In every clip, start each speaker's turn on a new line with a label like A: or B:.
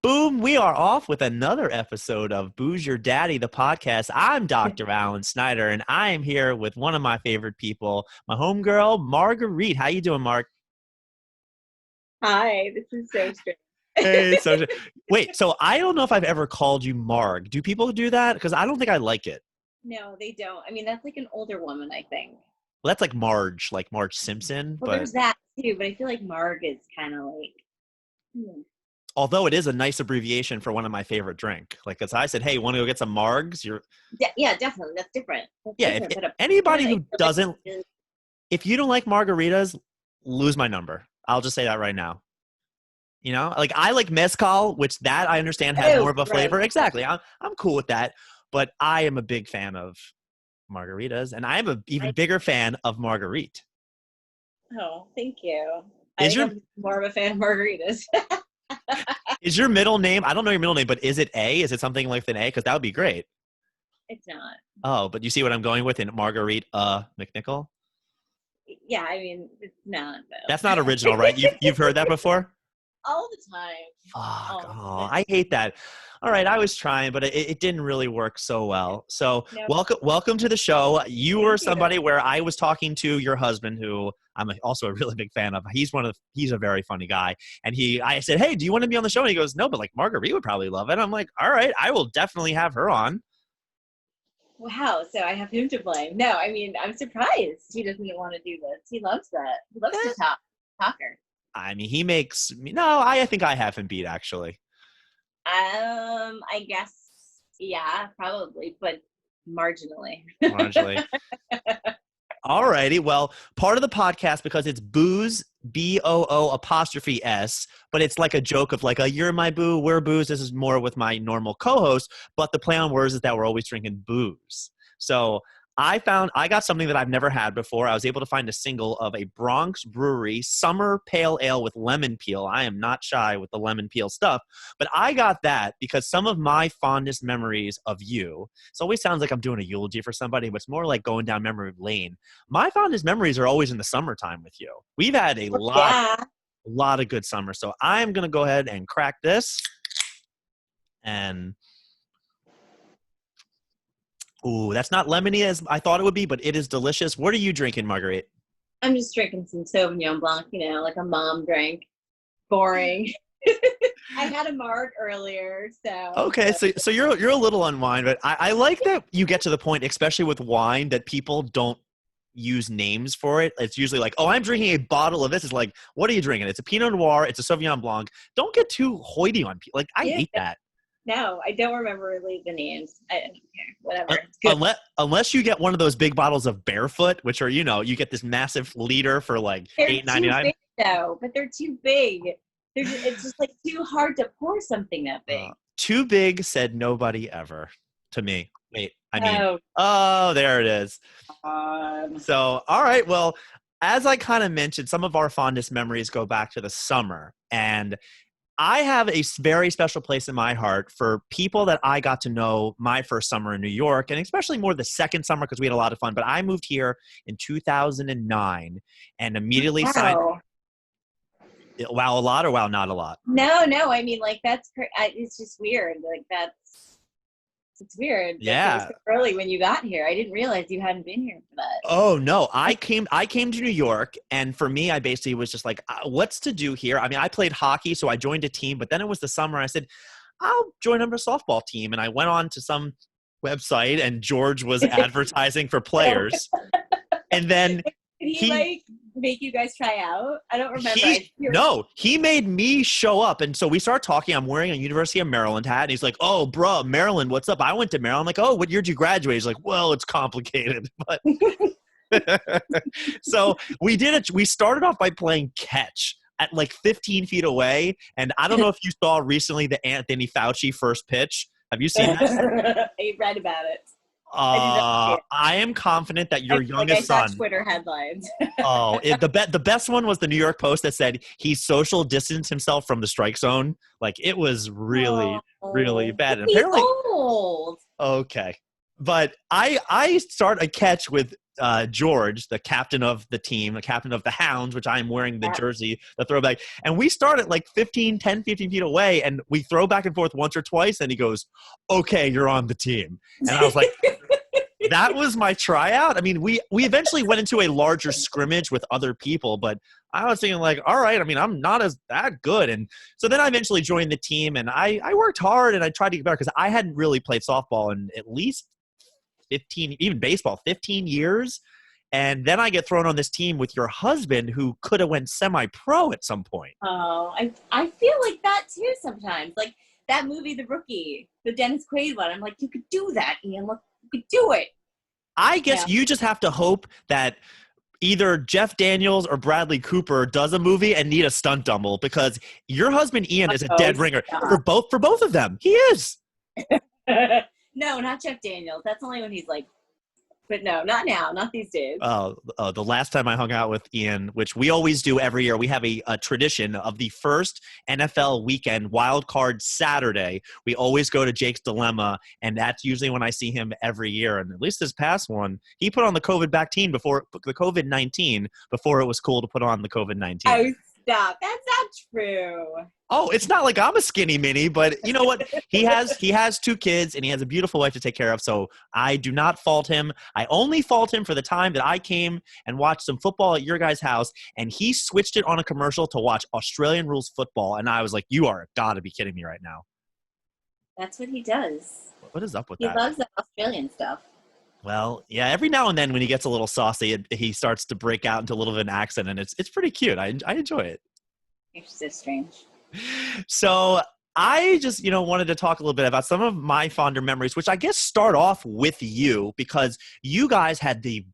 A: Boom, we are off with another episode of Booze Your Daddy, the podcast. I'm Dr. Alan Snyder, and I am here with one of my favorite people, my homegirl, Marguerite. How you doing, Mark?
B: Hi, this is so strange.
A: Hey, so wait, so I don't know if I've ever called you Marg. Do people do that? Because I don't think I like it.
B: No, they don't. I mean, that's like an older woman, I think.
A: Well, that's like Marge Simpson,
B: Well,
A: but
B: there's that too, but I feel like Marg is kind of like,
A: although it is a nice abbreviation for one of my favorite drink. Like, as I said, hey, want to go get some Margs?
B: yeah, definitely. That's different. That's
A: Yeah,
B: different. But
A: anybody
B: I
A: who
B: feel like
A: doesn't, if you don't like margaritas, lose my number. I'll just say that right now. You know, like I like mezcal, which that I understand has more of a flavor.
B: Right.
A: Exactly. I'm cool with that. But I am a big fan of margaritas, and I am an even bigger fan of Marguerite.
B: Oh, thank you.
A: I'm
B: more of a fan of margaritas.
A: Is your middle name? I don't know your middle name, but is it A? Is it something like an A? Because that would be great.
B: It's not.
A: Oh, but you see what I'm going with in Marguerite McNicoll?
B: Yeah, I mean, it's not, though.
A: That's not original, right? You've heard that before?
B: All the time.
A: Fuck. Oh, I hate that. All right, I was trying, but it didn't really work so well. So welcome to the show. You were somebody where I was talking to your husband, who I'm also a really big fan of. He's a very funny guy. And I said, hey, do you want to be on the show? And he goes, no, but like Marguerite would probably love it. I'm like, all right, I will definitely have her on.
B: Wow, so I have him to blame. No, I mean, I'm surprised he doesn't want to do this. He loves that. He loves to talker.
A: I mean, he makes me. No, I think I have him beat, actually.
B: I guess, yeah, probably, but marginally.
A: Marginally. All righty. Well, part of the podcast, because it's booze, BOO''S, but it's like a joke of like you're my boo, we're booze. This is more with my normal co-host, but the play on words is that we're always drinking booze. So I got something that I've never had before. I was able to find a single of a Bronx Brewery summer pale ale with lemon peel. I am not shy with the lemon peel stuff, but I got that because some of my fondest memories of you, it always sounds like I'm doing a eulogy for somebody, but it's more like going down memory lane. My fondest memories are always in the summertime with you. We've had a lot of good summers. So I'm going to go ahead and crack this. And ooh, that's not lemony as I thought it would be, but it is delicious. What are you drinking, Marguerite?
B: I'm just drinking some Sauvignon Blanc, like a mom drink. Boring. I had a Marg earlier, so.
A: Okay, so you're a little on wine, but I like that you get to the point, especially with wine, that people don't use names for it. It's usually like, oh, I'm drinking a bottle of this. It's like, what are you drinking? It's a Pinot Noir. It's a Sauvignon Blanc. Don't get too hoity on people. Like, I hate that.
B: No, I don't remember really the names. I don't care. Whatever.
A: Unless you get one of those big bottles of Barefoot, which are, you get this massive liter for like $8.99.
B: No, but they're too big. It's just like too hard to pour something that big.
A: Too big, said nobody ever to me. Wait, oh, there it is. So, all right. Well, as I kind of mentioned, some of our fondest memories go back to the summer, and I have a very special place in my heart for people that I got to know my first summer in New York, and especially more the second summer because we had a lot of fun. But I moved here in 2009 and immediately signed. Wow, a lot or wow, not a lot?
B: No. I mean, like it's just weird. Like it's weird.
A: Yeah.
B: It was so early when you got here. I didn't realize you hadn't been here for that.
A: Oh no, I came to New York, and for me, I basically was just like, what's to do here? I mean, I played hockey, so I joined a team, but then it was the summer. I said, I'll join a softball team, and I went on to some website, and George was advertising for players, and then
B: Did he make you guys try out? I don't remember.
A: He made me show up. And so we start talking. I'm wearing a University of Maryland hat. And he's like, oh, bro, Maryland, what's up? I went to Maryland. I'm like, oh, what year did you graduate? He's like, well, it's complicated. But so we did it. We started off by playing catch at like 15 feet away. And I don't know if you saw recently the Anthony Fauci first pitch. Have you seen that?
B: I read about it.
A: I am confident that your youngest son.
B: Twitter headlines.
A: The best one was the New York Post that said he social distanced himself from the strike zone. Like it was really, really bad. And
B: he's
A: apparently,
B: old.
A: Okay. But I start a catch with George, the captain of the team, the captain of the Hounds, which I'm wearing the jersey, the throwback. And we start at like 15 feet away, and we throw back and forth once or twice, and he goes, okay, you're on the team. And I was like, that was my tryout. I mean, we eventually went into a larger scrimmage with other people, but I was thinking like, all right, I mean, I'm not as that good. And so then I eventually joined the team, and I worked hard and I tried to get better because I hadn't really played softball in at least 15, even baseball, 15 years. And then I get thrown on this team with your husband who could have went semi-pro at some point.
B: Oh, I feel like that too sometimes. Like that movie, The Rookie, the Dennis Quaid one. I'm like, you could do that, Ian. Look, you could do it.
A: I guess you just have to hope that either Jeff Daniels or Bradley Cooper does a movie and need a stunt double, because your husband Ian is a dead ringer for both of them. He is.
B: No, not Jeff Daniels. That's only when he's like, but no, not now, not these days.
A: The last time I hung out with Ian, which we always do every year, we have a tradition of the first NFL weekend wild card Saturday. We always go to Jake's Dilemma, and that's usually when I see him every year. And at least this past one, he put on the COVID-19 before the COVID-19 before it was cool to put on the COVID-19.
B: Oh, stop! That's not true.
A: Oh, it's not like I'm a skinny mini, but you know what? He has 2 kids and he has a beautiful wife to take care of. So I do not fault him. I only fault him for the time that I came and watched some football at your guys' house, and he switched it on a commercial to watch Australian rules football. And I was like, you are gotta be kidding me right now.
B: That's what he does.
A: What is up with that?
B: He loves the Australian stuff.
A: Well, yeah, every now and then when he gets a little saucy, he starts to break out into a little bit of an accent, and it's pretty cute. I enjoy it.
B: You're so strange.
A: So I just, wanted to talk a little bit about some of my fonder memories, which I guess start off with you, because you guys had the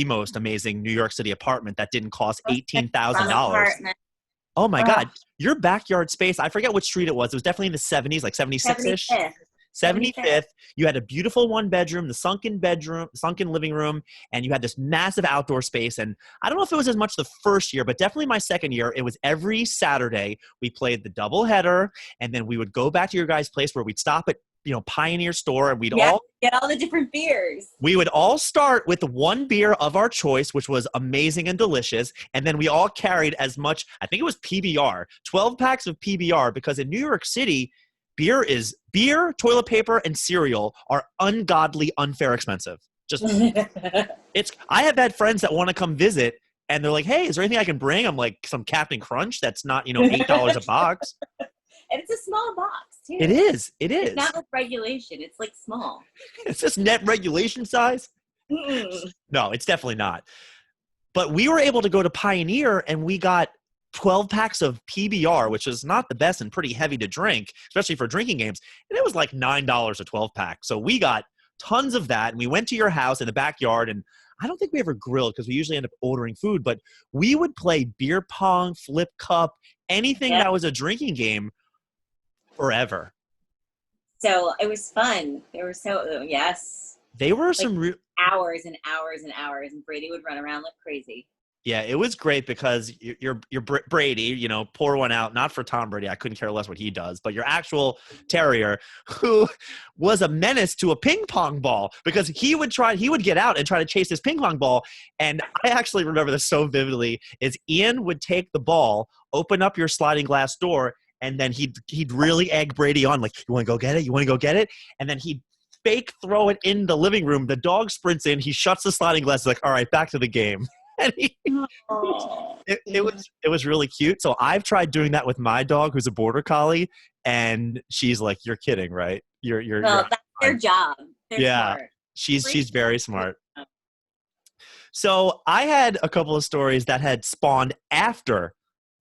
A: most amazing New York City apartment that didn't cost $18,000. Oh my God. Your backyard space, I forget which street it was. It was definitely in the 70s, like 76-ish. 75th. You had a beautiful 1-bedroom, the sunken living room, and you had this massive outdoor space. And I don't know if it was as much the first year, but definitely my second year, it was every Saturday we played the doubleheader, and then we would go back to your guys' place where we'd stop at, Pioneer Store, and we'd all
B: get all the different beers.
A: We would all start with the one beer of our choice, which was amazing and delicious. And then we all carried as much, I think it was PBR, 12 packs of PBR, because in New York City, beer, toilet paper, and cereal are ungodly, unfair expensive. Just I have had friends that want to come visit, and they're like, "Hey, is there anything I can bring?" I'm like, "Some Captain Crunch that's not, $8 a box."
B: And it's a small box too.
A: It is.
B: It's not like regulation. It's like small.
A: Is this net regulation size? No, it's definitely not. But we were able to go to Pioneer, and we got 12 packs of PBR, which is not the best and pretty heavy to drink, especially for drinking games. And it was like $9 a 12 pack. So we got tons of that. And we went to your house in the backyard, and I don't think we ever grilled because we usually end up ordering food, but we would play beer pong, flip cup, anything that was a drinking game forever.
B: So it was fun. They were yes.
A: They were
B: like
A: some
B: hours and hours and hours, and Brady would run around like crazy.
A: Yeah, it was great because you're Brady, pour one out, not for Tom Brady. I couldn't care less what he does, but your actual terrier, who was a menace to a ping pong ball, because he would get out and try to chase his ping pong ball. And I actually remember this so vividly, is Ian would take the ball, open up your sliding glass door, and then he'd really egg Brady on, like, you want to go get it? You want to go get it? And then he'd fake throw it in the living room. The dog sprints in, he shuts the sliding glass, like, all right, back to the game. And it was really cute. So I've tried doing that with my dog, who's a border collie, and she's like, "You're kidding, right? You're
B: that's their job. They're smart.
A: She's very smart." So I had a couple of stories that had spawned after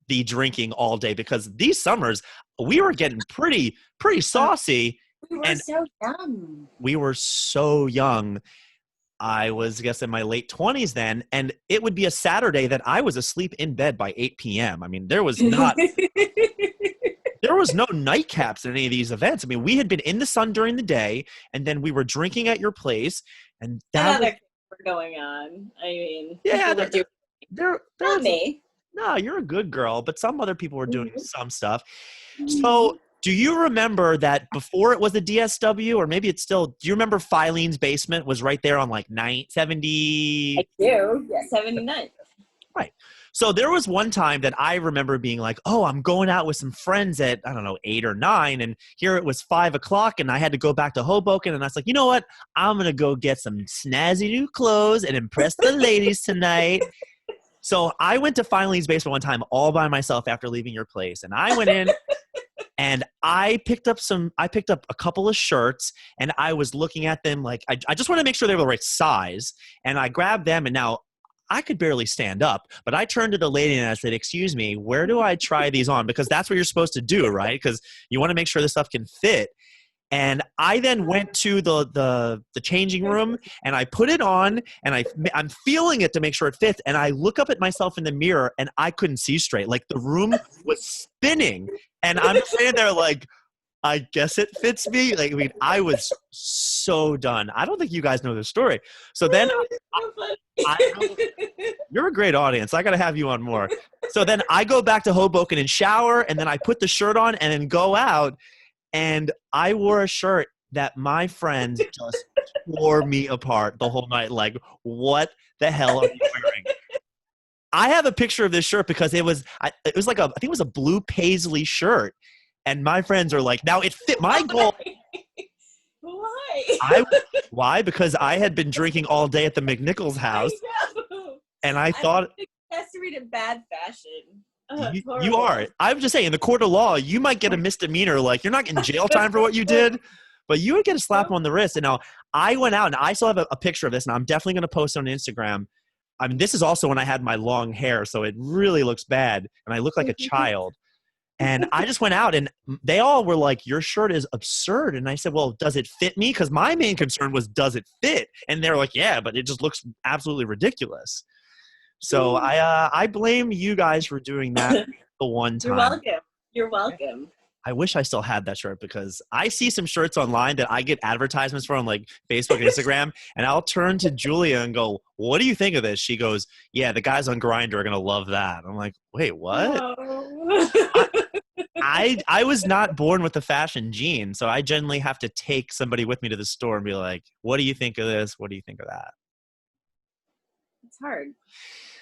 A: the drinking all day, because these summers we were getting pretty saucy.
B: We were so young.
A: We were so young. I was, I guess, in my late 20s then, and it would be a Saturday that I was asleep in bed by 8 p.m. I mean, there was no nightcaps at any of these events. I mean, we had been in the sun during the day, and then we were drinking at your place, and that
B: were going on. I mean,
A: there
B: not me.
A: No, you're a good girl, but some other people were doing some stuff. So Do you remember that before it was a DSW, or maybe it's still, do you remember Filene's basement was right there on like 970?
B: I do. Yeah, 79.
A: Right. So there was one time that I remember being like, oh, I'm going out with some friends at, I don't know, 8 or 9. And here it was 5 o'clock and I had to go back to Hoboken. And I was like, you know what? I'm going to go get some snazzy new clothes and impress the ladies tonight. So I went to Filene's basement one time all by myself after leaving your place. And I went in and I picked up a couple of shirts and I was looking at them like, I just want to make sure they were the right size. And I grabbed them and now I could barely stand up, but I turned to the lady and I said, excuse me, where do I try these on? Because that's what you're supposed to do, right? Because you want to make sure this stuff can fit. And I then went to the changing room and I put it on and I'm feeling it to make sure it fits. And I look up at myself in the mirror and I couldn't see straight. Like the room was spinning and I'm standing there like, I guess it fits me. Like, I mean, I was so done. I don't think you guys know this story. So then you're a great audience. I got to have you on more. So then I go back to Hoboken and shower and then I put the shirt on and then go out. And I wore a shirt that my friends just tore me apart the whole night. Like, what the hell are you wearing? I have a picture of this shirt because it was like I think it was a blue paisley shirt. And my friends are like, now it fit my goal.
B: Why?
A: Why? Because I had been drinking all day at the McNicoll's house.
B: I know.
A: And I thought.
B: Has to read in bad fashion.
A: You are. I'm just saying, in the court of law, you might get a misdemeanor. Like, you're not getting jail time for what you did, but you would get a slap on the wrist. And now I went out and I still have a picture of this, and I'm definitely going to post on Instagram. I mean, this is also when I had my long hair, so it really looks bad. And I look like a child. And I just went out and they all were like, your shirt is absurd. And I said, well, does it fit me? Because my main concern was, does it fit? And they're like, yeah, but it just looks absolutely ridiculous. So I blame you guys for doing that the one time.
B: You're welcome. You're welcome.
A: I wish I still had that shirt because I see some shirts online that I get advertisements for on like Facebook and Instagram, and I'll turn to Julia and go, what do you think of this? She goes, yeah, the guys on Grindr are going to love that. I'm like, wait, what?
B: No.
A: I was not born with the fashion gene, so I generally have to take somebody with me to the store and be like, what do you think of this? What do you think of that?
B: It's hard.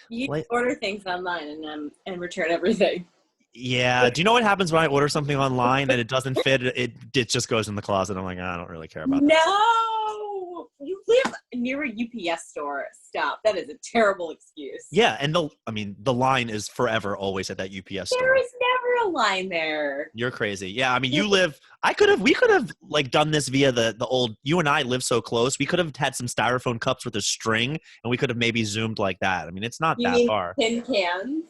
B: You order things online and return everything.
A: Yeah. Do you know what happens when I order something online and it doesn't fit? It just goes in the closet. I'm like, I don't really care about that.
B: No! You live near a UPS store. Stop. That is a terrible excuse.
A: Yeah, and the line is forever always at that UPS store.
B: There is never a line there.
A: You're crazy. Yeah, I mean, we could have like done this via the old, you and I live so close. We could have had some styrofoam cups with a string and we could have maybe zoomed like that. I mean, it's not that far.
B: Tin cans?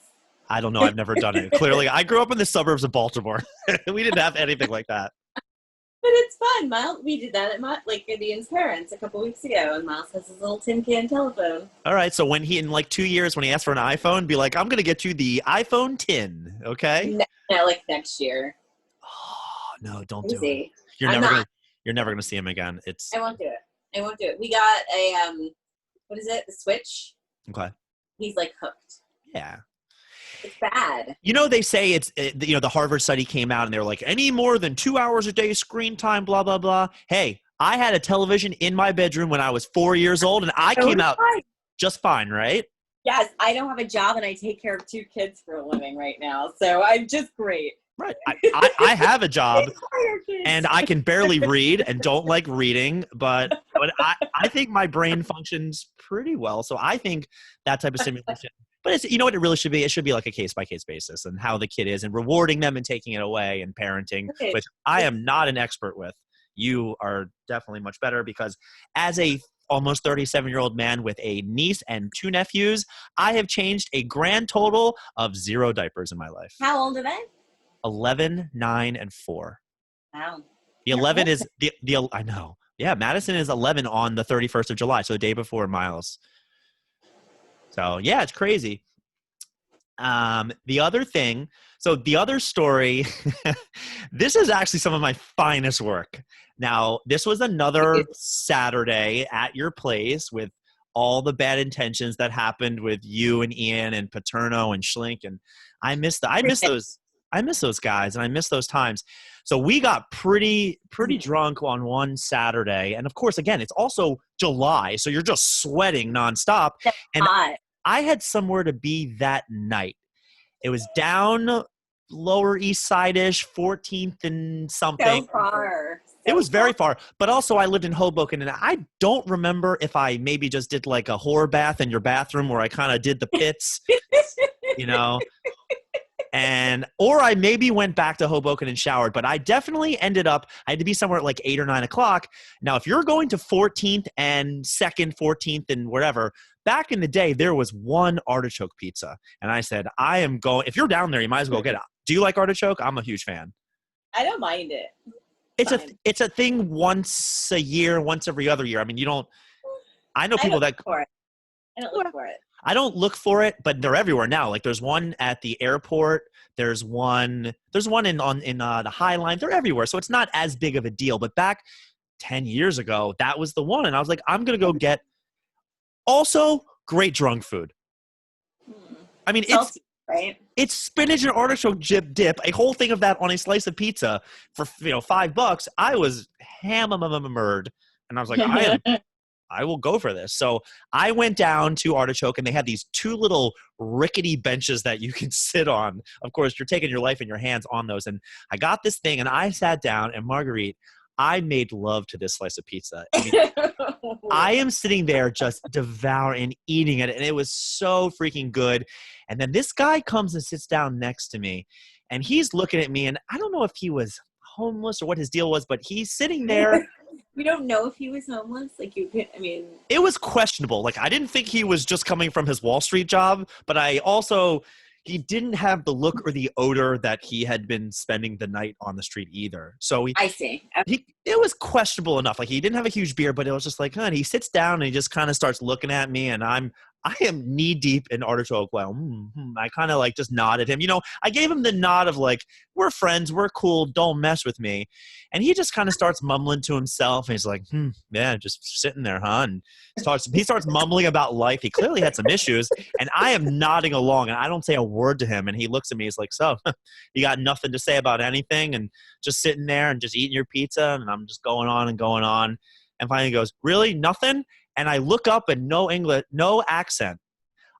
A: I don't know. I've never done it. Clearly, I grew up in the suburbs of Baltimore. We didn't have anything like that.
B: But it's fun. Miles, we did that at Gideon's parents a couple weeks ago, and Miles has his little tin can telephone.
A: All right. So when in like 2 years, when he asks for an iPhone, be like, I'm going to get you the iPhone 10. Okay.
B: No, like next year.
A: Oh, no, don't do it. You're never gonna see him again.
B: I won't do it. We got a what is it? The Switch.
A: Okay.
B: He's like hooked.
A: Yeah.
B: It's bad.
A: You know, they say the Harvard study came out and they were like, any more than 2 hours a day screen time, blah, blah, blah. Hey, I had a television in my bedroom when I was 4 years old and I came out just fine, right?
B: Yes, I don't have a job and I take care of 2 kids for a living right now. So I'm just great.
A: Right. I have a job and I can barely read and don't like reading, but I think my brain functions pretty well. So I think that type of stimulation. But it's, you know what it really should be? It should be like a case-by-case basis and how the kid is and rewarding them and taking it away and parenting, which I am not an expert with. You are definitely much better because as a almost 37-year-old man with a niece and 2 nephews, I have changed a grand total of 0 diapers in my life.
B: How old are they?
A: 11, 9, and 4.
B: Wow.
A: The 11 is I know. Yeah, Madison is 11 on the 31st of July, so the day before Miles. So, yeah, it's crazy. The other thing, so the other story, this is actually some of my finest work. Now, this was another Saturday at your place with all the bad intentions that happened with you and Ian and Paterno and Schlink, and I miss those. I miss those guys and I miss those times. So we got pretty drunk on one Saturday. And of course, again, it's also July. So you're just sweating nonstop.
B: That's
A: And
B: hot.
A: I had somewhere to be that night. It was down Lower East Side-ish, 14th and something.
B: So far.
A: It was very far, but also I lived in Hoboken, and I don't remember if I maybe just did like a whore bath in your bathroom where I kind of did the pits, you know, or I maybe went back to Hoboken and showered, but I definitely ended up, I had to be somewhere at like 8 or 9 o'clock. Now, if you're going to 14th and 2nd, 14th and wherever, back in the day, there was one artichoke pizza. And I said, I am going, if you're down there, you might as well get it. Do you like artichoke? I'm a huge fan.
B: I don't mind it.
A: It's a thing once a year, once every other year. I mean, I know people that.
B: I don't look for it.
A: I don't look for it, but they're everywhere now. Like there's one at the airport. There's one in the High Line. They're everywhere. So it's not as big of a deal. But back 10 years ago, that was the one. And I was like, I'm going to go get also great drunk food. I mean,
B: Salty, right?
A: It's spinach and artichoke dip, a whole thing of that on a slice of pizza for $5. I was hammered, and I was like, I will go for this. So I went down to Artichoke, and they had these 2 little rickety benches that you can sit on. Of course, you're taking your life in your hands on those. And I got this thing, and I sat down, and Marguerite, I made love to this slice of pizza. I mean, I am sitting there just devouring and eating it, and it was so freaking good. And then this guy comes and sits down next to me, and he's looking at me, and I don't know if he was homeless or what his deal was, but he's sitting there.
B: We don't know if he was homeless. Like
A: it was questionable. Like I didn't think he was just coming from his Wall Street job, but he didn't have the look or the odor that he had been spending the night on the street either. So
B: I see.
A: It was questionable enough. Like he didn't have a huge beard, but it was just like, and he sits down and he just kind of starts looking at me, and I am knee deep in artichoke. Well, I kind of like just nodded him. I gave him the nod of like, we're friends, we're cool, don't mess with me. And he just kind of starts mumbling to himself. And he's like, yeah, just sitting there, huh? And he starts mumbling about life. He clearly had some issues. And I am nodding along, and I don't say a word to him. And he looks at me. He's like, so you got nothing to say about anything, and just sitting there and just eating your pizza. And I'm just going on and going on. And finally he goes, really? Nothing? And I look up, and no English, no accent.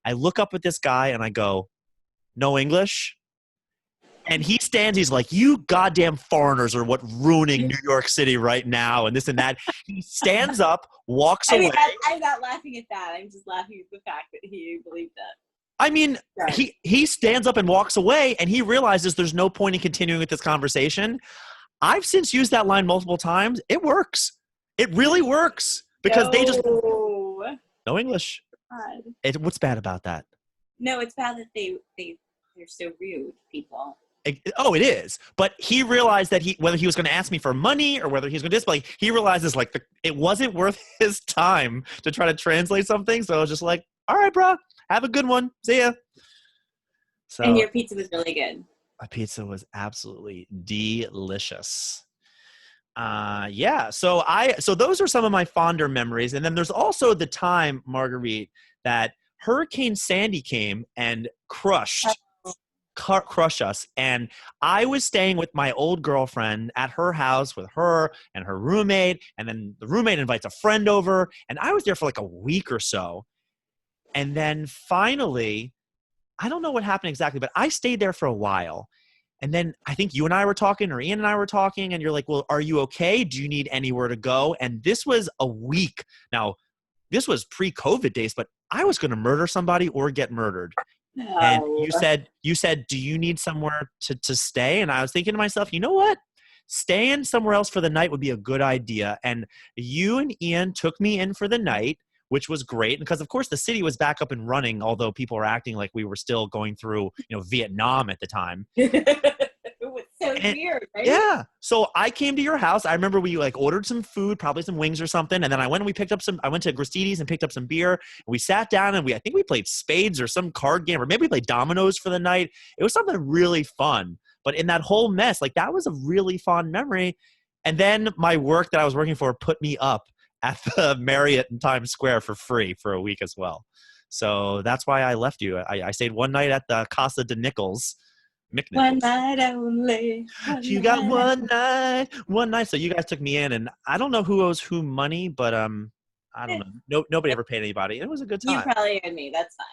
A: I look up at this guy and I go, no English? And he stands, he's like, you goddamn foreigners are what ruining New York City right now, and this and that. He stands up, walks away.
B: I'm not laughing at that. I'm just laughing at the fact that he believed that.
A: I mean, he stands up and walks away, and he realizes there's no point in continuing with this conversation. I've since used that line multiple times. It works. It really works. Because they just no English. What's bad about that?
B: No, it's bad that they're so rude, people.
A: It is. But he realized that whether he was going to ask me for money or whether he was going to display, he realizes like it wasn't worth his time to try to translate something. So I was just like, all right, bro, have a good one. See ya. So,
B: and your pizza was really good.
A: My pizza was absolutely delicious. So those are some of my fonder memories. And then there's also the time, Marguerite, that Hurricane Sandy came and crushed us. And I was staying with my old girlfriend at her house with her and her roommate. And then the roommate invites a friend over. And I was there for like a week or so. And then finally, I don't know what happened exactly, but I stayed there for a while. And then I think you and I were talking, or Ian and I were talking, and you're like, well, are you okay? Do you need anywhere to go? And this was a week. Now, this was pre-COVID days, but I was going to murder somebody or get murdered. Oh. And you said, do you need somewhere to stay? And I was thinking to myself, you know what? Staying somewhere else for the night would be a good idea. And you and Ian took me in for the night, which was great because, of course, the city was back up and running, although people were acting like we were still going through, Vietnam at the time.
B: It was so weird, right?
A: Yeah. So I came to your house. I remember we ordered some food, probably some wings or something. And then I went to Gristedes and picked up some beer. And we sat down and I think we played spades or some card game, or maybe we played dominoes for the night. It was something really fun. But in that whole mess, that was a really fond memory. And then my work that I was working for put me up at the Marriott in Times Square for free for a week as well. So that's why I left you. I stayed one night at the Casa de Nichols
B: One
A: McNicoll.
B: night only.
A: You got one night. So you guys took me in, and I don't know who owes who money, but I don't know. Nobody ever paid anybody. It was a good
B: You
A: time.
B: probably owe me. That's fine.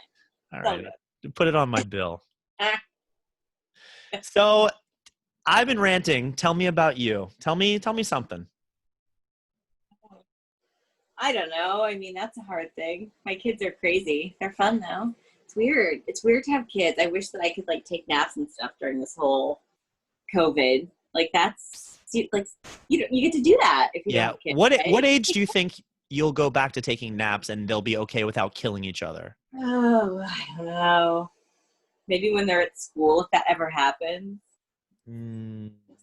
A: All
B: It's all
A: right,
B: good.
A: put it on my bill.
B: Ah.
A: So I've been ranting. Tell me about you. Tell me something.
B: I don't know. I mean, that's a hard thing. My kids are crazy. They're fun though. It's weird. It's weird to have kids. I wish that I could like take naps and stuff during this whole COVID. Like that's like you get to do that if you don't
A: Yeah.
B: have kids.
A: What
B: Right?
A: age do you think you'll go back to taking naps and they'll be okay without killing each other?
B: Oh, I don't know. Maybe when they're at school, if that ever happens.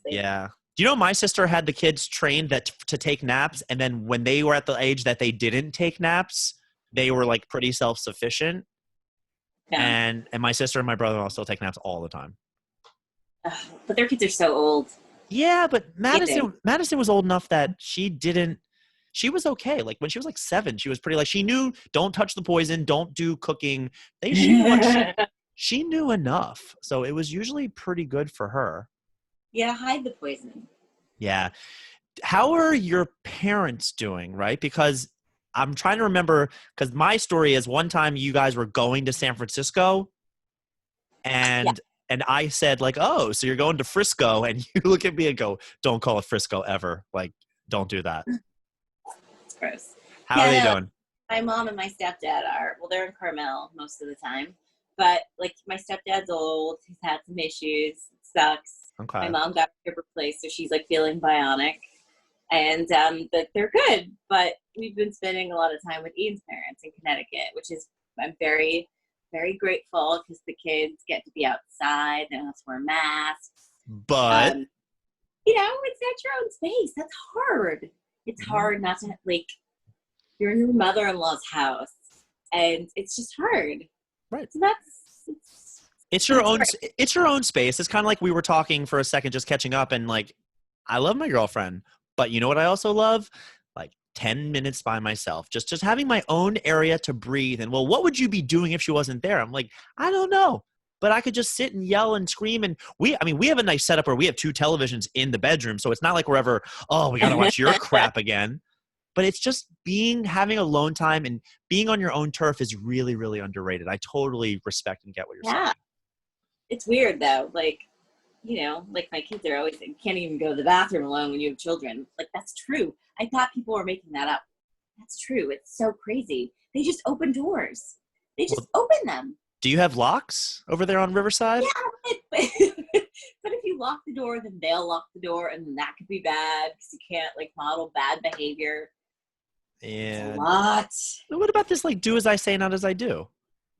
A: Yeah. Do you know my sister had the kids trained to take naps, and then when they were at the age that they didn't take naps, they were like pretty self-sufficient.
B: Yeah.
A: And my sister and my brother-in-law still take naps all the time.
B: Ugh, but their kids are so old.
A: Yeah, but
B: Amazing.
A: Madison was old enough that she was okay. Like when she was like 7, she was pretty like she knew don't touch the poison, don't do cooking. She knew enough. So it was usually pretty good for her.
B: Yeah, hide the poison.
A: Yeah. How are your parents doing, right? Because I'm trying to remember, because my story is one time you guys were going to San Francisco
B: Yeah.
A: and I said like, oh, so you're going to Frisco, and you look at me and go, don't call it Frisco ever. Like, don't do that.
B: It's gross.
A: How are
B: Yeah,
A: they
B: no,
A: doing?
B: my mom and my stepdad are, well, they're in Carmel most of the time. But like my stepdad's old. He's had some issues. It sucks. My
A: Okay.
B: mom got her hip replaced, so she's like feeling bionic. And but they're good. But we've been spending a lot of time with Ian's parents in Connecticut, which is I'm very, very grateful because the kids get to be outside. They don't have to wear masks.
A: But
B: You know, it's not your own space. That's hard. It's hard not to like you're in your mother-in-law's house, and it's just hard.
A: right.
B: So that's
A: It's your own
B: hard.
A: it's your own space. It's kind of like we were talking for a second, just catching up, and like I love my girlfriend, but you know what I also love? Like 10 minutes by myself. Just having my own area to breathe. And well, what would you be doing if she wasn't there? I'm like, I don't know. But I could just sit and yell and scream. And we have a nice setup where we have 2 televisions in the bedroom. So it's not like we're ever, oh, we got to watch your crap again. But it's just having alone time and being on your own turf is really, really underrated. I totally respect and get what you're saying.
B: Yeah. It's weird though. Like, you know, like my kids are always saying, can't even go to the bathroom alone when you have children. Like that's true. I thought people were making that up. That's true. It's so crazy. They just open doors. They just open them.
A: Do you have locks over there on Riverside?
B: Yeah, but if you lock the door, then they'll lock the door, and then that could be bad because you can't like model bad behavior.
A: Yeah.
B: It's a lot.
A: What about this like do as I say, not as I do?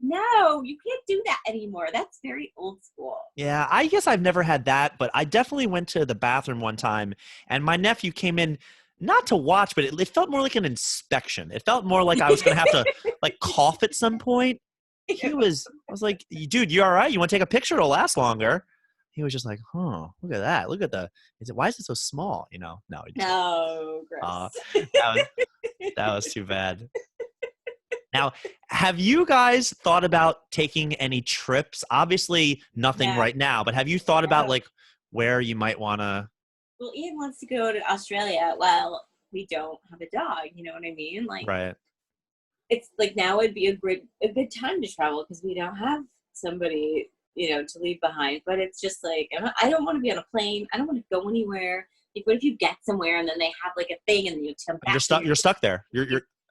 B: No, you can't do that anymore. That's very old school.
A: Yeah, I guess I've never had that, but I definitely went to the bathroom one time, and my nephew came in not to watch, but it felt more like an inspection. It felt more like I was going to have to like cough at some point. I was like, dude, you all right? You want to take a picture? It'll last longer. He was just like, huh, look at that. Look at why is it so small? You know, no.
B: No, gross.
A: That was too bad. Now, have you guys thought about taking any trips? Obviously nothing right now, but have you thought about like where you might want to?
B: Well, Ian wants to go to Australia while we don't have a dog. You know what I mean? Like,
A: Right.
B: it's like now would be a good time to travel because we don't have somebody, you know, to leave behind. But it's just like I don't want to be on a plane. I don't want to go anywhere. Like, what if you get somewhere and then they have like a thing and you come back?
A: You're stuck there.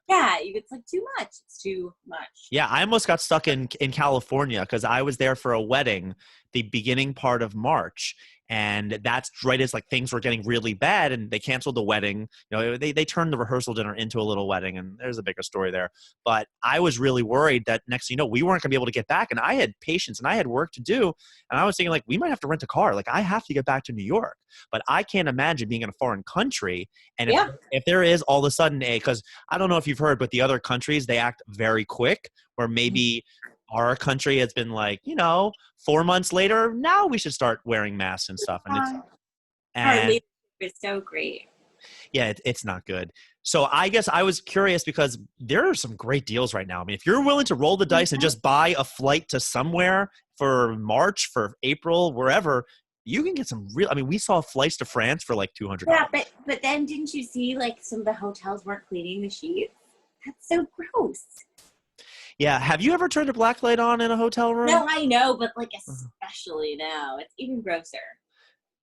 B: Yeah, it's like too much. It's too much.
A: Yeah, I almost got stuck in California because I was there for a wedding the beginning part of March. And that's right as like things were getting really bad and they canceled the wedding. You know, they turned the rehearsal dinner into a little wedding, and there's a bigger story there. But I was really worried that next thing you know, we weren't gonna be able to get back, and I had patients and I had work to do. And I was thinking like, we might have to rent a car. Like I have to get back to New York. But I can't imagine being in a foreign country. And if there is all of a sudden because I don't know if you've heard, but the other countries, they act very quick, where maybe our country has been like, 4 months later, now we should start wearing masks and stuff.
B: Our leadership is so great.
A: Yeah, it's not good. So I guess I was curious because there are some great deals right now. I mean, if you're willing to roll the dice and just buy a flight to somewhere for March, for April, wherever, you can get some real. I mean, we saw flights to France for like $200.
B: Yeah, but then didn't you see like some of the hotels weren't cleaning the sheets? That's so gross.
A: Yeah. Have you ever turned a black light on in a hotel room?
B: No, I know, but like especially now, it's even grosser.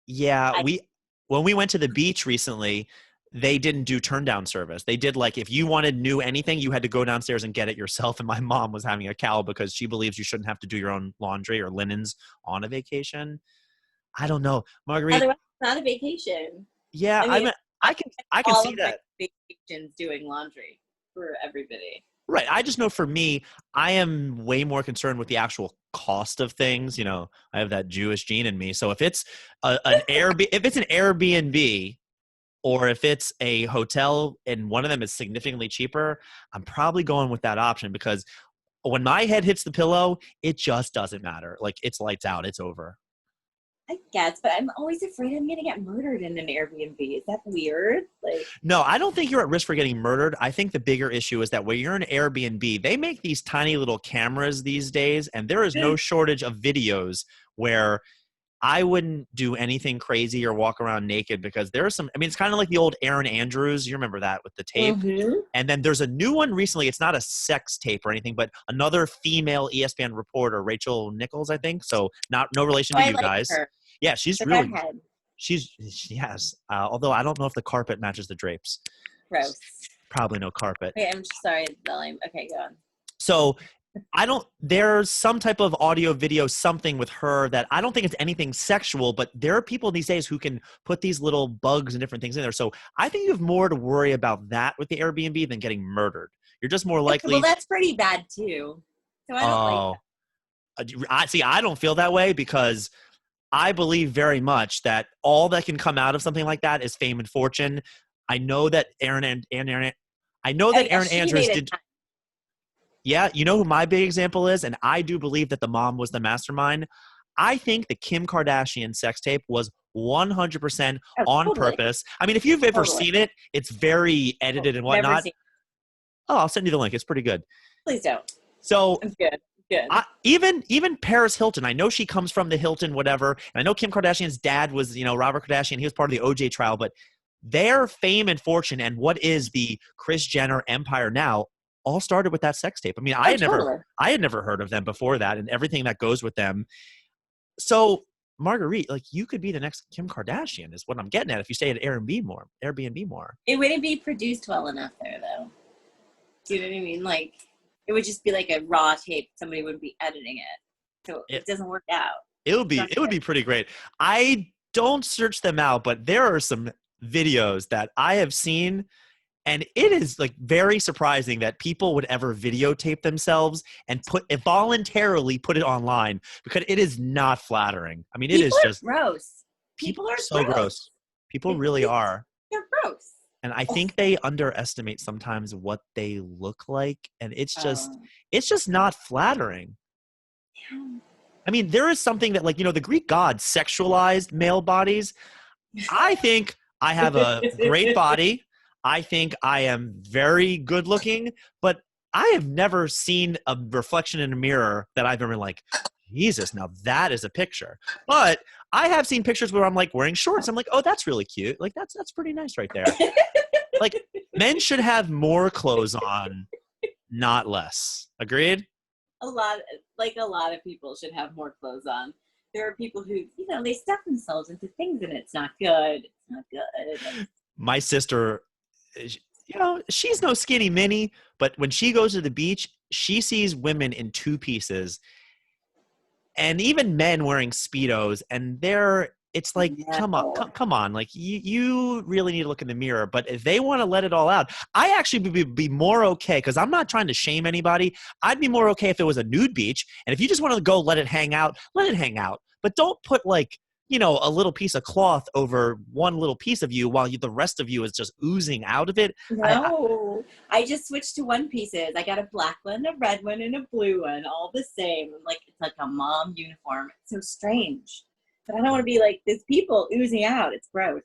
A: Yeah,
B: I,
A: when we went to the beach recently, they didn't do turn down service. They did like if you wanted new anything, you had to go downstairs and get it yourself. And my mom was having a cow because she believes you shouldn't have to do your own laundry or linens on a vacation. I don't know, Marguerite.
B: Otherwise, it's not a vacation.
A: Yeah,
B: I mean,
A: I can
B: all
A: see
B: of my
A: that.
B: vacations doing laundry for everybody.
A: Right. I just know for me, I am way more concerned with the actual cost of things. You know, I have that Jewish gene in me. So if it's if it's an Airbnb or if it's a hotel and one of them is significantly cheaper, I'm probably going with that option because when my head hits the pillow, it just doesn't matter. Like it's lights out, it's over.
B: I guess, but I'm always afraid I'm gonna get murdered in an Airbnb. Is that weird? Like,
A: No, I don't think you're at risk for getting murdered. I think the bigger issue is that when you're in Airbnb, they make these tiny little cameras these days, and there is no shortage of videos where I wouldn't do anything crazy or walk around naked because there are some. I mean, it's kind of like the old Aaron Andrews. You remember that with the tape? And then there's a new one recently. It's not a sex tape or anything, but another female ESPN reporter, Rachel Nichols, I think. So no relation
B: oh,
A: to
B: I
A: you
B: like
A: guys.
B: her.
A: Yeah, she's
B: The
A: really.
B: redhead.
A: She has. Although I don't know if the carpet matches the drapes.
B: Gross.
A: Probably no carpet.
B: Wait, I'm sorry, Lily. Okay, go on.
A: So there's some type of audio, video, something with her that I don't think it's anything sexual, but there are people these days who can put these little bugs and different things in there. So I think you have more to worry about that with the Airbnb than getting murdered. You're just more likely.
B: Well, that's pretty bad too. So I don't like that.
A: I don't feel that way because I believe very much that all that can come out of something like that is fame and fortune. I know that Aaron Andrews did. Yeah, you know who my big example is? And I do believe that the mom was the mastermind. I think the Kim Kardashian sex tape was 100% on purpose. I mean, if you've ever seen it, it's very edited and whatnot. Oh, I'll send you the link. It's pretty good.
B: Please don't.
A: So
B: I'm good. Good.
A: Even Paris Hilton, I know she comes from the Hilton, whatever. And I know Kim Kardashian's dad was, Robert Kardashian. He was part of the OJ trial. But their fame and fortune and what is the Kris Jenner empire now all started with that sex tape. I mean, I had never heard of them before that and everything that goes with them. So, Marguerite, like you could be the next Kim Kardashian is what I'm getting at if you stay at Airbnb more.
B: It wouldn't be produced well enough there, though. Do you know what I mean? Like, it would just be like a raw tape. Somebody would be editing it. So it doesn't work out. It would
A: be pretty great. I don't search them out, but there are some videos that I have seen. And it is like very surprising that people would ever videotape themselves and voluntarily put it online because it is not flattering. I mean, it is just
B: gross. People are
A: so gross. People really are.
B: They're gross.
A: And I think they underestimate sometimes what they look like. And it's just not flattering.
B: Yeah.
A: I mean, there is something that like, the Greek gods sexualized male bodies. I think I have a great body. I think I am very good looking, but I have never seen a reflection in a mirror that I've ever like, Jesus, now that is a picture. But I have seen pictures where I'm like wearing shorts. I'm like, oh, that's really cute. Like that's pretty nice right there. Like men should have more clothes on, not less. Agreed?
B: A lot of people should have more clothes on. There are people who, they stuff themselves into things and it's not good. It's not good.
A: My sister, she's no skinny mini, but when she goes to the beach, she sees women in two pieces and even men wearing Speedos. And it's like, come on. Like you really need to look in the mirror, but if they want to let it all out, I actually be more okay. Cause I'm not trying to shame anybody. I'd be more okay if it was a nude beach. And if you just want to go, let it hang out, but don't put like, a little piece of cloth over one little piece of you while the rest of you is just oozing out of it.
B: No, I just switched to one pieces. I got a black one, a red one, and a blue one, all the same. It's like a mom uniform. It's so strange. But I don't want to be like, there's people oozing out. It's gross.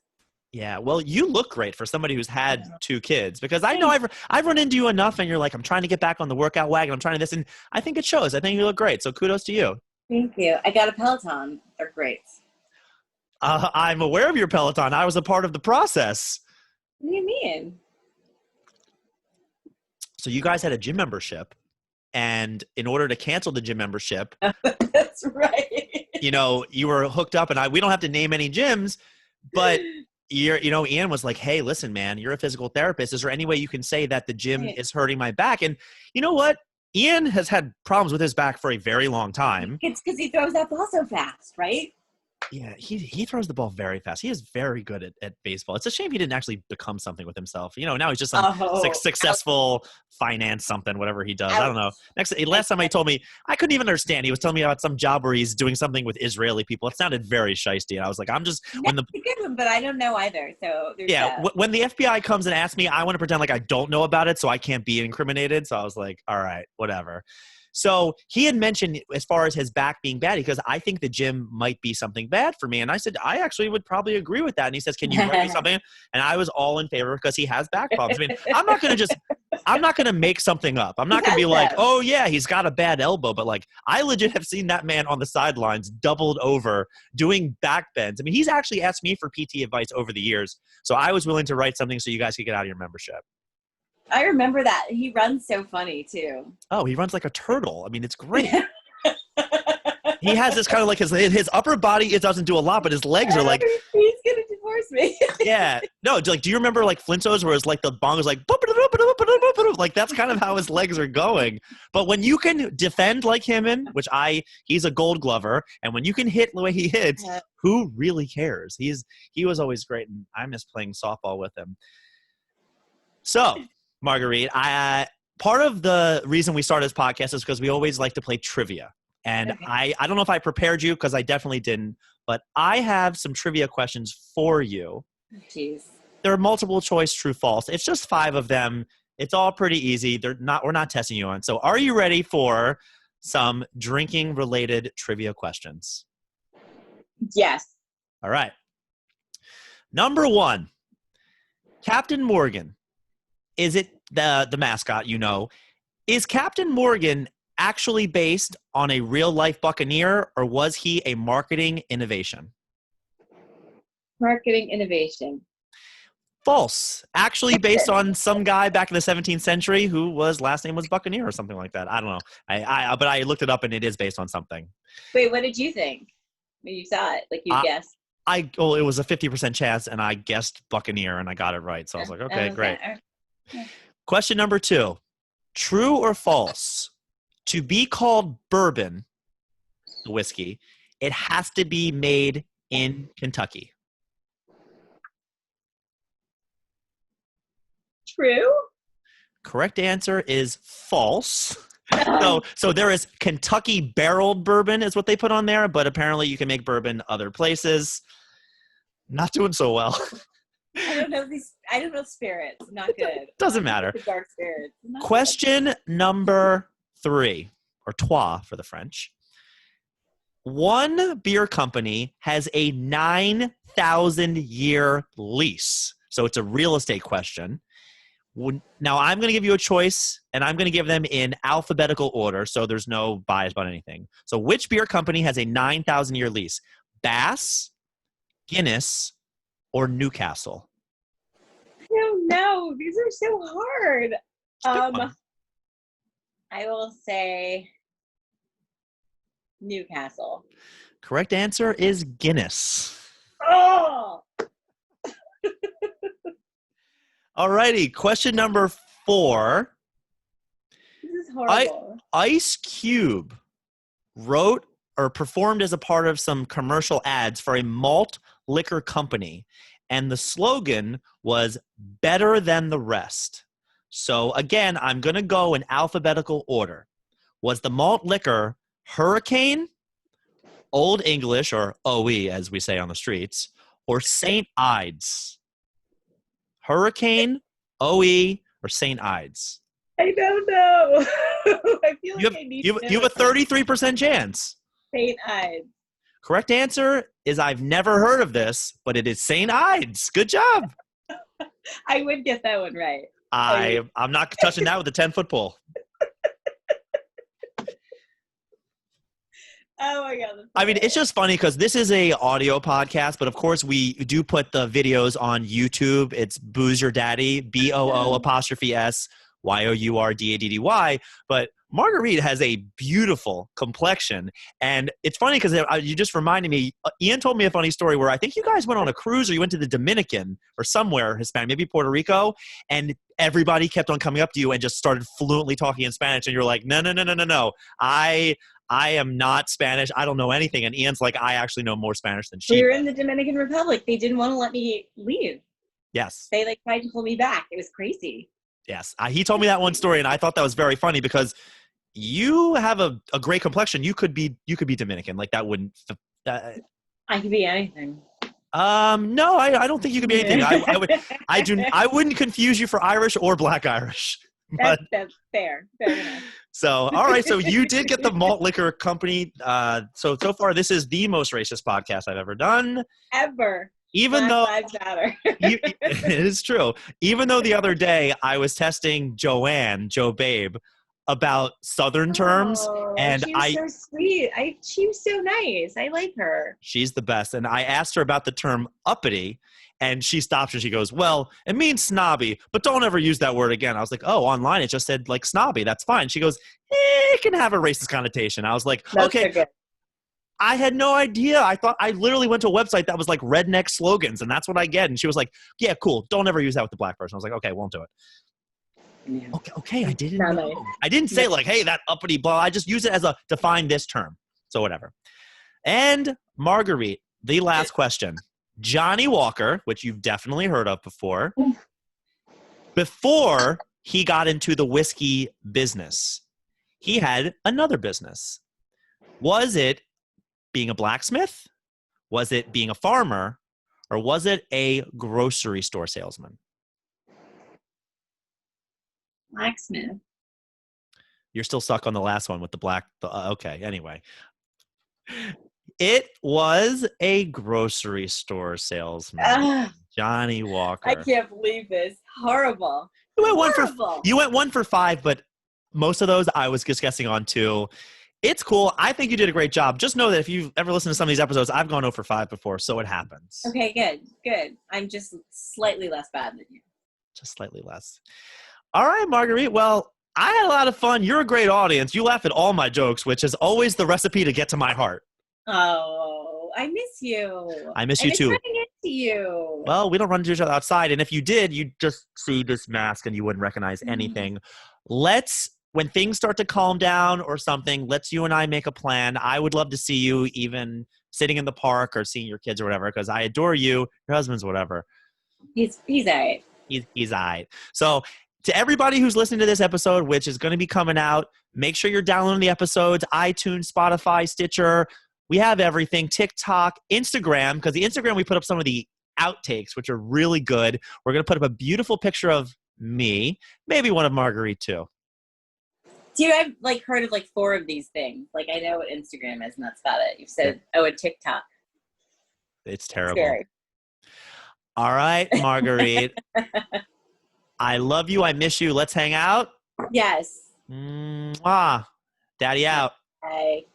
A: Yeah, well, you look great for somebody who's had 2 kids, because I know I've run into you enough, and you're like, I'm trying to get back on the workout wagon. I'm trying to this, and I think it shows. I think you look great. So kudos to you.
B: Thank you. I got a Peloton. They're great.
A: I'm aware of your Peloton. I was a part of the process.
B: What do you mean?
A: So you guys had a gym membership, and in order to cancel the gym membership,
B: That's right.
A: you were hooked up, and we don't have to name any gyms, but Ian was like, hey, listen, man, you're a physical therapist. Is there any way you can say that the gym is hurting my back? And you know what? Ian has had problems with his back for a very long time.
B: It's because he throws that ball so fast, right?
A: Yeah, he throws the ball very fast. He is very good at baseball. It's a shame he didn't actually become something with himself. Now he's just some successful finance something, whatever he does. I don't know. Last time he told me, I couldn't even understand. He was telling me about some job where he's doing something with Israeli people. It sounded very shiesty. And I was like,
B: but I don't know either. So
A: when the FBI comes and asks me, I want to pretend like I don't know about it so I can't be incriminated. So I was like, all right, whatever. So he had mentioned, as far as his back being bad, because I think the gym might be something bad for me. And I said, I actually would probably agree with that. And he says, can you write me something? And I was all in favor because he has back problems. I mean, I'm not going to make something up. I'm not going to be like, oh yeah, he's got a bad elbow. But like, I legit have seen that man on the sidelines doubled over doing back bends. I mean, he's actually asked me for PT advice over the years. So I was willing to write something so you guys could get out of your membership.
B: I remember that. He runs so funny too.
A: Oh, he runs like a turtle. I mean, it's great. He has this kind of like his upper body, it doesn't do a lot, but his legs are like,
B: he's gonna divorce me.
A: Yeah. No, like, do you remember like Flintstones where it's like the bong is like, like that's kind of how his legs are going. But when you can defend like him, he's a Gold Glover, and when you can hit the way he hits, who really cares? He was always great, and I miss playing softball with him. So, Marguerite, part of the reason we started this podcast is because we always like to play trivia. And I don't know if I prepared you, because I definitely didn't, but I have some trivia questions for you.
B: Jeez.
A: There are multiple choice true false. It's just 5 of them. It's all pretty easy. We're not testing you on. So are you ready for some drinking related trivia questions?
B: Yes.
A: All right. Number 1, Captain Morgan. Is it the mascot, is Captain Morgan actually based on a real life Buccaneer, or was he a marketing innovation?
B: Marketing innovation.
A: False. Actually based on some guy back in the 17th century who last name was Buccaneer or something like that. I don't know. But I looked it up and it is based on something.
B: Wait, what did you think when you saw it? Like you guessed?
A: It was a 50% chance, and I guessed Buccaneer and I got it right. So I was like, okay, great.
B: Yeah.
A: Question number 2, true or false? To be called bourbon, the whiskey, it has to be made in Kentucky.
B: True.
A: Correct answer is false. So there is Kentucky barreled bourbon is what they put on there, but apparently you can make bourbon other places. Not doing so well.
B: I don't know spirits. Not good.
A: Doesn't matter.
B: Dark spirits.
A: Question number 3, or trois for the French. One beer company has a 9,000-year lease. So it's a real estate question. Now I'm going to give you a choice, and I'm going to give them in alphabetical order, so there's no bias about anything. So which beer company has a 9,000-year lease? Bass, Guinness, or Newcastle?
B: I don't know. These are so hard. I will say Newcastle.
A: Correct answer is Guinness.
B: Oh!
A: Alrighty, question number 4.
B: This is horrible.
A: Ice Cube wrote or performed as a part of some commercial ads for a malt liquor company, and the slogan was better than the rest. So again, I'm going to go in alphabetical order. Was the malt liquor Hurricane, Old English, or OE as we say on the streets, or St. Ides? Hurricane, OE, or St. Ides?
B: I don't know. I feel like I need
A: you have a 33% chance.
B: St. Ides.
A: Correct answer is I've never heard of this, but it is St. Ides. Good job.
B: I would get that one right.
A: I'm not touching that with a 10-foot pole.
B: Oh my God.
A: I mean, it's just funny because this is a audio podcast, but of course we do put the videos on YouTube. It's Booze Your Daddy, BOO''SYOURDADDY. But Marguerite has a beautiful complexion. And it's funny because you just reminded me, Ian told me a funny story where I think you guys went on a cruise or you went to the Dominican or somewhere Hispanic, maybe Puerto Rico, and everybody kept on coming up to you and just started fluently talking in Spanish. And you're like, no. I am not Spanish. I don't know anything. And Ian's like, I actually know more Spanish than she
B: We were
A: does.
B: in the Dominican Republic. They didn't want to let me leave.
A: Yes.
B: They like tried to pull me back. It was crazy.
A: Yes. He told me that one story, and I thought that was very funny because you have a great complexion. You could be Dominican. Like that wouldn't.
B: I could be anything.
A: No, I don't think you could be anything. I wouldn't confuse you for Irish or Black Irish. But,
B: that's fair. Fair enough.
A: So, all right. So you did get the malt liquor company. So far, this is the most racist podcast I've ever done.
B: Ever.
A: Even
B: Black
A: though
B: Lives Matter.
A: it is true. Even though the other day I was testing Joe Babe, about Southern terms, and
B: she was so sweet. She was so nice. I like her.
A: She's the best. And I asked her about the term uppity, and she stops and she goes, well, it means snobby, but don't ever use that word again. I was like, oh, online it just said like snobby. That's fine. She goes, it can have a racist connotation. I was like, okay.
B: So
A: I had no idea. I literally went to a website that was like redneck slogans, and that's what I get. And she was like, yeah, cool. Don't ever use that with the black person. I was like, okay, won't do it.
B: Yeah.
A: Okay. I didn't know. I didn't say like, hey, that uppity blah. I just use it as a define this term. So whatever. And Marguerite, the last question. Johnny Walker, which you've definitely heard of before he got into the whiskey business, he had another business. Was it being a blacksmith? Was it being a farmer? Or was it a grocery store salesman?
B: Blacksmith.
A: You're still stuck on the last one with the black. Okay, anyway. It was a grocery store salesman. Johnny Walker.
B: I can't believe this. Horrible.
A: You went one for 5, but most of those I was just guessing on 2. It's cool. I think you did a great job. Just know that if you've ever listened to some of these episodes, I've gone 0 for 5 before, so it happens.
B: Okay, good. I'm just slightly less bad than you.
A: Just slightly less. All right, Marguerite. Well, I had a lot of fun. You're a great audience. You laugh at all my jokes, which is always the recipe to get to my heart.
B: Oh, I miss you.
A: I miss you too.
B: Running into you.
A: Well, we don't run into each other outside. And if you did, you'd just see this mask and you wouldn't recognize anything. When things start to calm down or something, let's you and I make a plan. I would love to see you even sitting in the park or seeing your kids or whatever, because I adore you. Your husband's whatever.
B: He's all right.
A: He's all right. So to everybody who's listening to this episode, which is going to be coming out, make sure you're downloading the episodes, iTunes, Spotify, Stitcher. We have everything, TikTok, Instagram, because the Instagram, we put up some of the outtakes, which are really good. We're going to put up a beautiful picture of me, maybe one of Marguerite too.
B: Dude, I've heard of 4 of these things. I know what Instagram is, and that's about it. You've said, and TikTok.
A: It's terrible.
B: Scary.
A: All right, Marguerite. I love you. I miss you. Let's hang out.
B: Yes.
A: Mwah. Daddy out.
B: Bye.